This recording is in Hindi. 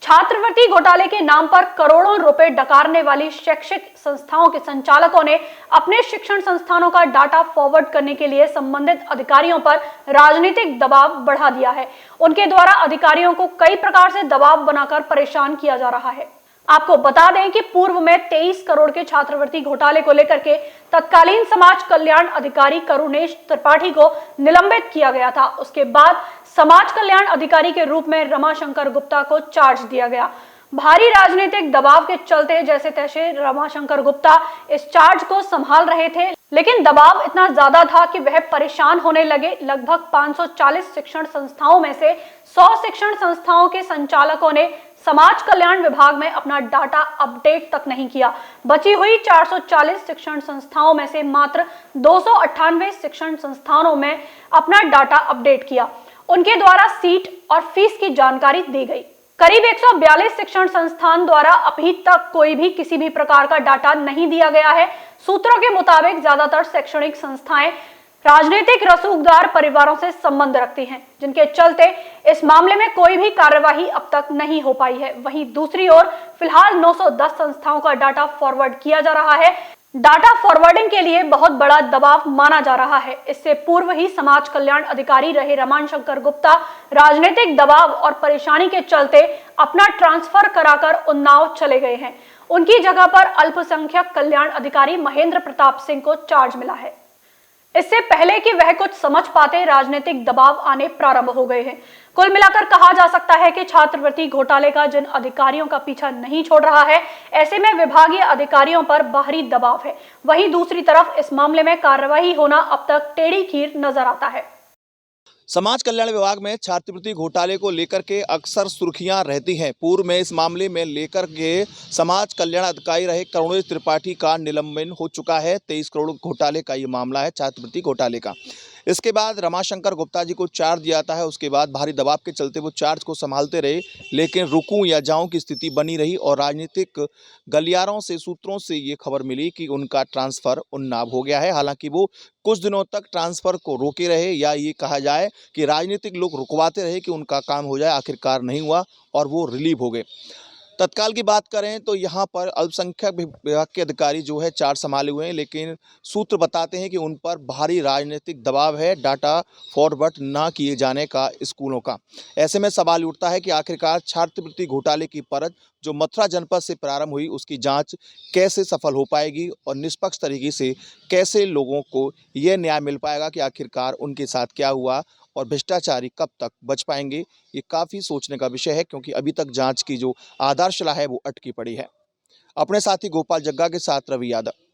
छात्रवृत्ति घोटाले के नाम पर करोड़ों रुपए डकारने वाली शैक्षिक संस्थाओं के संचालकों ने अपने शिक्षण संस्थानों का डाटा फॉरवर्ड करने के लिए संबंधित अधिकारियों पर राजनीतिक दबाव बढ़ा दिया है। उनके द्वारा अधिकारियों को कई प्रकार से दबाव बनाकर परेशान किया जा रहा है। आपको बता दें कि पूर्व में 23 करोड़ के छात्रवृत्ति घोटाले को लेकर के तत्कालीन समाज कल्याण अधिकारी करुणेश त्रिपाठी को निलंबित किया गया था। उसके बाद समाज कल्याण अधिकारी के रूप में रमाशंकर गुप्ता को चार्ज दिया गया। भारी राजनीतिक दबाव के चलते जैसे तैसे रमाशंकर गुप्ता इस चार्ज को संभाल रहे थे, लेकिन दबाव इतना ज्यादा था कि वह परेशान होने लगे। लगभग 540 शिक्षण संस्थाओं में से 100 शिक्षण संस्थाओं के संचालकों ने समाज कल्याण विभाग में अपना डाटा अपडेट तक नहीं किया। बची हुई 440 शिक्षण संस्थाओं में से मात्र 298 शिक्षण संस्थानों में अपना डाटा अपडेट किया। उनके द्वारा सीट और फीस की जानकारी दी गई। करीब 142 शिक्षण संस्थान द्वारा अभी तक कोई भी किसी भी प्रकार का डाटा नहीं दिया गया है। सूत्रों के मुताबिक ज्यादातर शैक्षणिक संस्थाएं राजनीतिक रसूखदार परिवारों से संबंध रखती हैं, जिनके चलते इस मामले में कोई भी कार्यवाही अब तक नहीं हो पाई है। वहीं दूसरी ओर फिलहाल 910 संस्थाओं का डाटा फॉरवर्ड किया जा रहा है। डाटा फॉरवर्डिंग के लिए बहुत बड़ा दबाव माना जा रहा है। इससे पूर्व ही समाज कल्याण अधिकारी रहे रमाशंकर गुप्ता राजनीतिक दबाव और परेशानी के चलते अपना ट्रांसफर कराकर उन्नाव चले गए हैं। उनकी जगह पर अल्पसंख्यक कल्याण अधिकारी महेंद्र प्रताप सिंह को चार्ज मिला है। इससे पहले कि वह कुछ समझ पाते, राजनीतिक दबाव आने प्रारंभ हो गए हैं। कुल मिलाकर कहा जा सकता है कि छात्रवृत्ति घोटाले का जिन अधिकारियों का पीछा नहीं छोड़ रहा है, ऐसे में विभागीय अधिकारियों पर बाहरी दबाव है। वहीं दूसरी तरफ इस मामले में कार्रवाई होना अब तक टेढ़ी खीर नजर आता है। समाज कल्याण विभाग में छात्रवृत्ति घोटाले को लेकर के अक्सर सुर्खियां रहती हैं। पूर्व में इस मामले में लेकर के समाज कल्याण अधिकारी रहे करुणेश त्रिपाठी का निलंबन हो चुका है। 23 करोड़ घोटाले का ये मामला है, छात्रवृत्ति घोटाले का। इसके बाद रमाशंकर गुप्ता जी को चार्ज दिया जाता है। उसके बाद भारी दबाव के चलते वो चार्ज को संभालते रहे, लेकिन रुकूं या जाऊं की स्थिति बनी रही और राजनीतिक गलियारों से, सूत्रों से ये खबर मिली कि उनका ट्रांसफ़र उन्नाव हो गया है। हालांकि वो कुछ दिनों तक ट्रांसफ़र को रोके रहे, या ये कहा जाए कि राजनीतिक लोग रुकवाते रहे कि उनका काम हो जाए। आखिरकार नहीं हुआ और वो रिलीव हो गए। तत्काल की बात करें तो यहाँ पर अल्पसंख्यक विभाग के अधिकारी जो है चार्ज संभाले हुए हैं, लेकिन सूत्र बताते हैं कि उन पर भारी राजनीतिक दबाव है डाटा फॉरवर्ड ना किए जाने का स्कूलों का। ऐसे में सवाल उठता है कि आखिरकार छात्रवृत्ति घोटाले की परत जो मथुरा जनपद से प्रारंभ हुई, उसकी जांच कैसे सफल हो पाएगी और निष्पक्ष तरीके से कैसे लोगों को यह न्याय मिल पाएगा कि आखिरकार उनके साथ क्या हुआ और भ्रष्टाचारी कब तक बच पाएंगे, ये काफ़ी सोचने का विषय है, क्योंकि अभी तक जांच की जो आधारशिला है वो अटकी पड़ी है। अपने साथी गोपाल जग्गा के साथ रवि यादव।